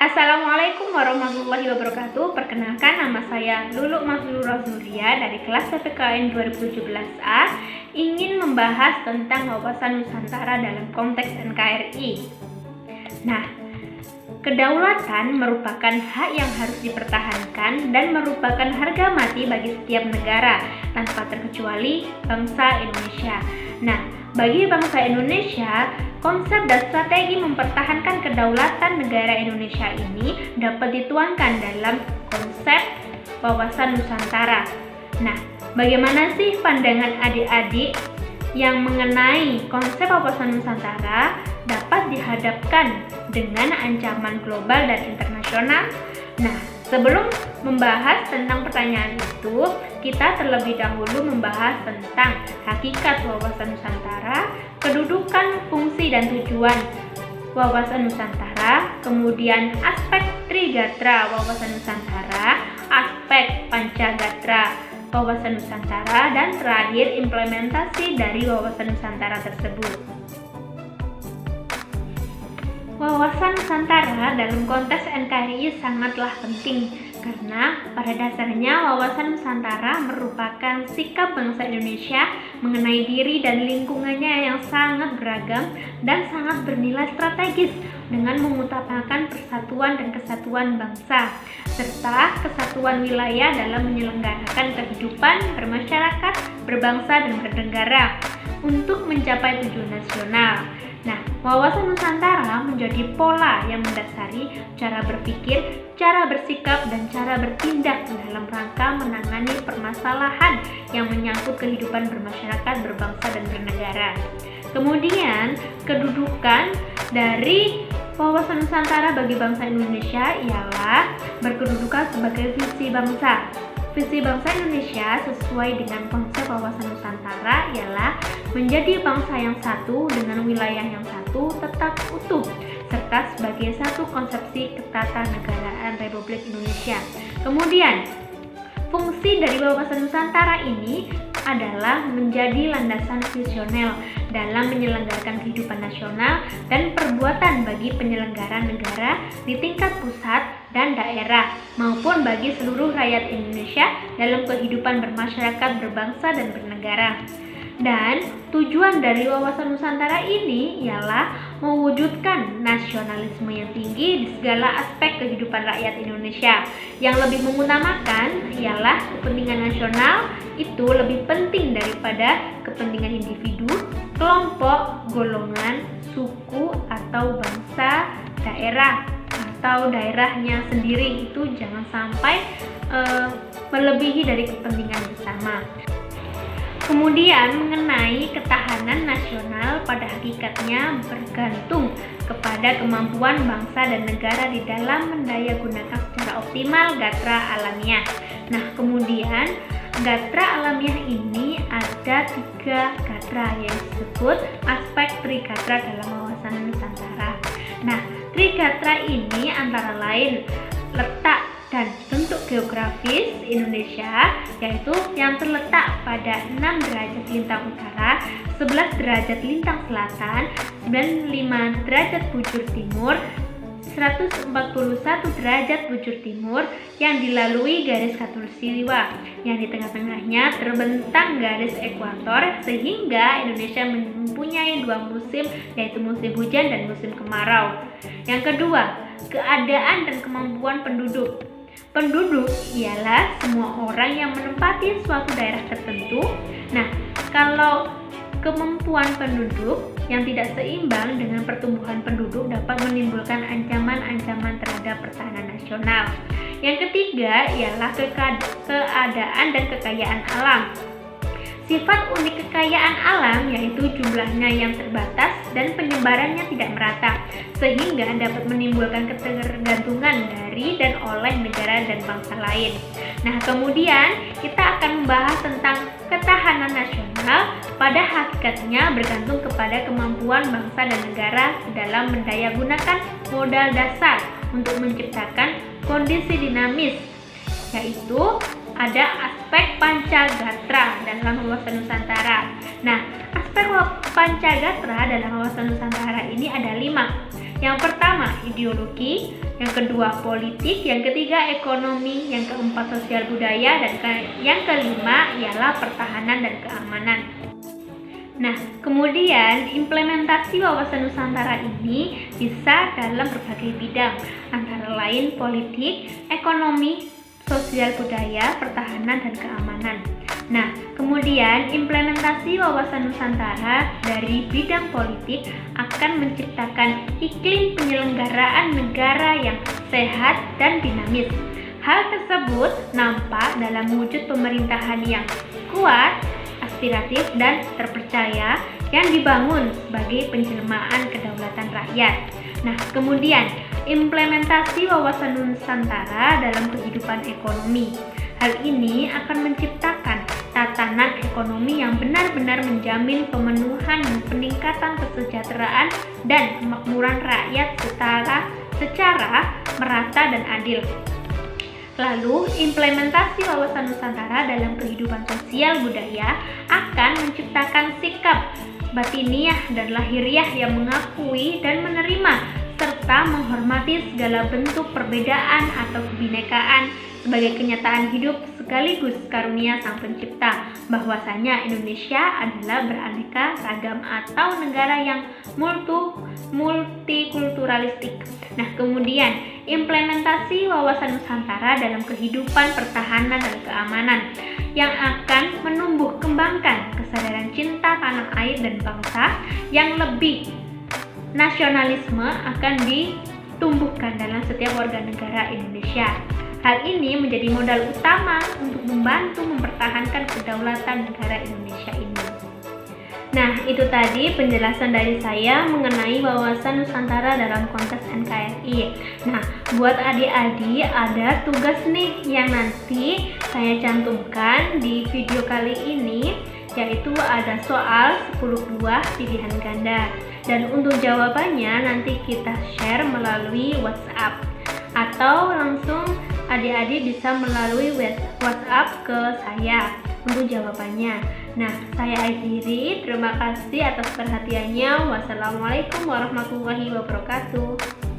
Assalamualaikum warahmatullahi wabarakatuh. Perkenalkan, nama saya Lulu Mahfura Zuria dari kelas PPKN 2017A, ingin membahas tentang wawasan Nusantara dalam konteks NKRI. Nah, kedaulatan merupakan hak yang harus dipertahankan dan merupakan harga mati bagi setiap negara tanpa terkecuali bangsa Indonesia. Nah, bagi bangsa Indonesia, konsep dan strategi mempertahankan kedaulatan negara Indonesia ini dapat dituangkan dalam konsep wawasan Nusantara. Nah, bagaimana sih pandangan adik-adik yang mengenai konsep wawasan Nusantara dapat dihadapkan dengan ancaman global dan internasional? Nah, sebelum membahas tentang pertanyaan itu, kita terlebih dahulu membahas tentang hakikat wawasan Nusantara, kedudukan, fungsi, dan tujuan wawasan Nusantara, kemudian aspek Trigatra wawasan Nusantara, aspek Pancagatra wawasan Nusantara, dan terakhir implementasi dari wawasan Nusantara tersebut. Wawasan Nusantara dalam konteks NKRI sangatlah penting karena pada dasarnya wawasan Nusantara merupakan sikap bangsa Indonesia mengenai diri dan lingkungannya yang sangat beragam dan sangat bernilai strategis dengan mengutamakan persatuan dan kesatuan bangsa serta kesatuan wilayah dalam menyelenggarakan kehidupan bermasyarakat, berbangsa, dan bernegara untuk mencapai tujuan nasional. Nah, wawasan Nusantara menjadi pola yang mendasari cara berpikir, cara bersikap, dan cara bertindak dalam rangka menangani permasalahan yang menyangkut kehidupan bermasyarakat, berbangsa, dan bernegara. Kemudian, kedudukan dari wawasan Nusantara bagi bangsa Indonesia ialah berkedudukan sebagai visi bangsa. Visi bangsa Indonesia sesuai dengan konsep wawasan Nusantara ialah menjadi bangsa yang satu dengan wilayah yang satu tetap utuh serta sebagai satu konsepsi ketatanegaraan Republik Indonesia. Kemudian, fungsi dari wawasan Nusantara ini adalah menjadi landasan visional dalam menyelenggarakan kehidupan nasional dan perbuatan bagi penyelenggaraan negara di tingkat pusat dan daerah maupun bagi seluruh rakyat Indonesia dalam kehidupan bermasyarakat, berbangsa, dan bernegara. Dan tujuan dari wawasan Nusantara ini ialah mewujudkan nasionalisme yang tinggi di segala aspek kehidupan rakyat Indonesia. Yang lebih mengutamakan ialah kepentingan nasional itu lebih penting daripada kepentingan individu, kelompok, golongan, suku, atau bangsa, daerah, atau daerahnya sendiri. Itu jangan sampai melebihi dari kepentingan bersama. Kemudian mengenai ketahanan nasional pada hakikatnya bergantung kepada kemampuan bangsa dan negara di dalam mendayagunakan secara optimal gatra alamiah. Nah, kemudian gatra alamiah ini ada 3 gatra yang disebut aspek Trigatra dalam wawasan Nusantara. Nah, Trigatra ini antara lain letak dan bentuk geografis Indonesia, yaitu yang terletak pada 6 derajat lintang utara, 11 derajat lintang selatan, 95 derajat bujur timur, 141 derajat bujur timur yang dilalui garis khatulistiwa yang di tengah-tengahnya terbentang garis ekuator sehingga Indonesia mempunyai 2 musim, yaitu musim hujan dan musim kemarau. Yang kedua, keadaan dan kemampuan penduduk. Penduduk ialah semua orang yang menempati suatu daerah tertentu. Nah, kalau kemampuan penduduk yang tidak seimbang dengan pertumbuhan penduduk dapat menimbulkan ancaman-ancaman terhadap pertahanan nasional. Yang ketiga ialah keadaan dan kekayaan alam. Sifat unik kekayaan alam yaitu jumlahnya yang terbatas dan penyebarannya tidak merata, sehingga dapat menimbulkan ketergantungan dari dan oleh negara dan bangsa lain. Nah, kemudian kita akan membahas tentang ketahanan nasional pada hakikatnya bergantung kepada kemampuan bangsa dan negara dalam mendayagunakan modal dasar untuk menciptakan kondisi dinamis, yaitu ada aspek Pancagatra dalam wawasan Nusantara. Nah, aspek Pancagatra dalam wawasan Nusantara ini ada 5. Yang pertama, ideologi, yang kedua, politik, yang ketiga, ekonomi, yang keempat, sosial budaya, dan yang kelima ialah pertahanan dan keamanan. Nah, kemudian implementasi wawasan Nusantara ini bisa dalam berbagai bidang, antara lain politik, ekonomi, sosial budaya, pertahanan, dan keamanan. Nah, kemudian implementasi wawasan Nusantara dari bidang politik akan menciptakan iklim penyelenggaraan negara yang sehat dan dinamis. Hal tersebut nampak dalam wujud pemerintahan yang kuat, aspiratif, dan terpercaya yang dibangun sebagai penjelmaan kedaulatan rakyat. Nah, kemudian implementasi wawasan Nusantara dalam kehidupan ekonomi. Hal ini akan menciptakan tatanan ekonomi yang benar-benar menjamin pemenuhan dan peningkatan kesejahteraan dan kemakmuran rakyat secara merata dan adil. Lalu, implementasi wawasan Nusantara dalam kehidupan sosial budaya akan menciptakan sikap batiniah dan lahiriah yang mengakui dan menerima serta menghormati segala bentuk perbedaan atau kebinekaan sebagai kenyataan hidup sekaligus karunia Sang Pencipta, bahwasanya Indonesia adalah beraneka ragam atau negara yang multikulturalistik. Nah, kemudian implementasi wawasan Nusantara dalam kehidupan pertahanan dan keamanan yang akan menumbuh kembangkan kesadaran cinta tanah air dan bangsa yang lebih. Nasionalisme akan ditumbuhkan dalam setiap warga negara Indonesia. Hal ini menjadi modal utama untuk membantu mempertahankan kedaulatan negara Indonesia ini. Nah, itu tadi penjelasan dari saya mengenai wawasan Nusantara dalam konteks NKRI. Nah, buat adik-adik ada tugas nih yang nanti saya cantumkan di video kali ini, yaitu ada soal 10 buah pilihan ganda. Dan untuk jawabannya nanti kita share melalui WhatsApp atau langsung adik-adik bisa melalui WhatsApp ke saya untuk jawabannya. Nah, saya akhiri. Terima kasih atas perhatiannya. Wassalamualaikum warahmatullahi wabarakatuh.